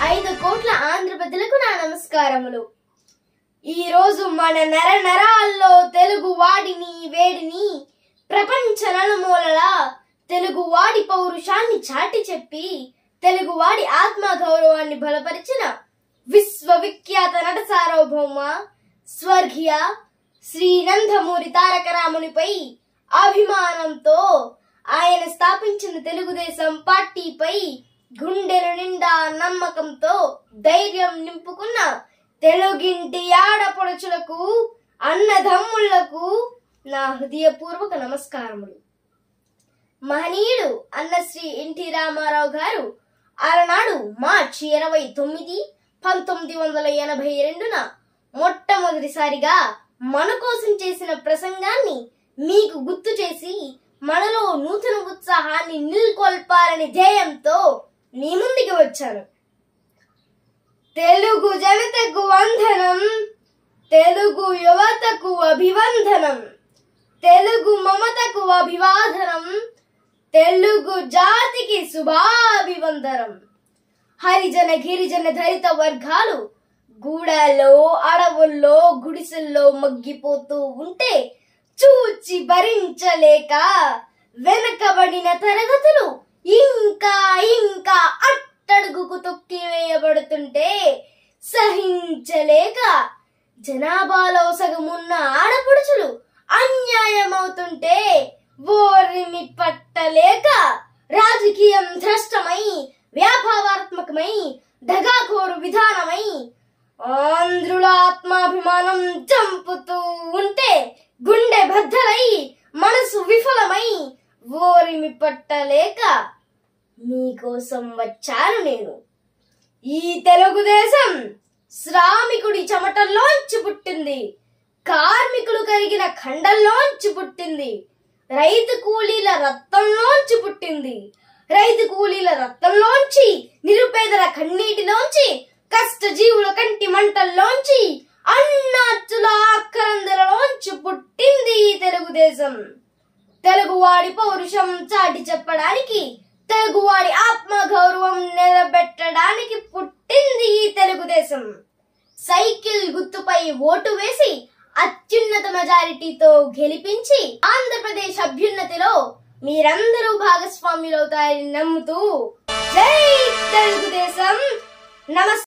5 కోట్ల ఆంధ్ర ప్రజలకు నా నమస్కారములు. ఈ రోజు మన నరాల్లో తెలుగు వాడిని వేడిని ప్రపంచ నలుమూలలా తెలుగు వాడి పౌరుషాన్ని చాటి చెప్పి తెలుగు వాడి ఆత్మ గౌరవాన్ని బలపరిచిన విశ్వవిఖ్యాత నట సార్వభౌమ స్వర్గీయ శ్రీ నందమూరి తారక రామునిపై అభిమానంతో ఆయన స్థాపించిన తెలుగుదేశం పార్టీపై గుండెల నిండా నమ్మకంతో ధైర్యం నింపుకున్న తెలుగింటి ఆడపడుచులకు అన్నదమ్ముళ్లకు నా హృదయపూర్వక నమస్కారములు. మహనీయుడు అన్న శ్రీ ఎన్టీ రామారావు గారు ఆనాడు మార్చి 29, 1982న మొట్టమొదటిసారిగా మన కోసం చేసిన ప్రసంగాన్ని మీకు గుర్తు చేసి మనలో నూతన ఉత్సాహాన్ని నిల్కొల్పాలని ధ్యేయంతో మీ ముందుకు వచ్చాను. తెలుగు జనతకు వందనం, తెలుగు యువతకు అభివందనం, తెలుగు మమతకు అభివాదనం, తెలుగు జాతికి శుభాభివందనం. హరిజన గిరిజన దళిత వర్గాలు గూడాల్లో అడవుల్లో గుడిసెల్లో మగ్గిపోతూ ఉంటే చూచి భరించలేక వెనకబడిన తరగతులు ఇంకా ఇంకా అట్టడుగుకు తొక్కివేయబడుతుంటే సహించలేక జనాభాలో సగమున్న ఆడపడుచులు అన్యాయమవుతుంటే ఓరిమి పట్టలేక రాజకీయం భ్రష్టమై వ్యాపారాత్మకమై దగాకోరు విధానమై ఆంధ్రుల ఆత్మాభిమానం చంపుతూ ఉంటే గుండె బద్దలై మనసు విఫలమై ఓరిమి పట్టలేక మీకోసం వచ్చాను నేను. ఈ తెలుగుదేశం శ్రామికుడి చెమటల్లోంచి పుట్టింది, కార్మికులు కరిగిన ఖండంలోంచి పుట్టింది, రైతు కూలీల రక్తంలోంచి పుట్టింది, రైతు కూలీల రక్తంలోంచి నిరుపేదల కన్నీటిలోంచి కష్టజీవుల కంటి మంటల్లోంచి అన్నాచుల ఆక్రందలలోంచి పుట్టింది తెలుగుదేశం. తెలుగువాడి పౌరుషం చాటి చెప్పడానికి, తెలుగువాడి ఆత్మ గౌరవం నిలబెట్టడానికి పుట్టింది ఈ తెలుగుదేశం. సైకిల్ గుర్తుపై ఓటు వేసి అత్యున్నత మెజారిటీతో గెలిపించి ఆంధ్రప్రదేశ్ అభ్యున్నతిలో మీరందరూ భాగస్వాములవుతారని నమ్ముతూ జై తెలుగుదేశం. నమస్తే.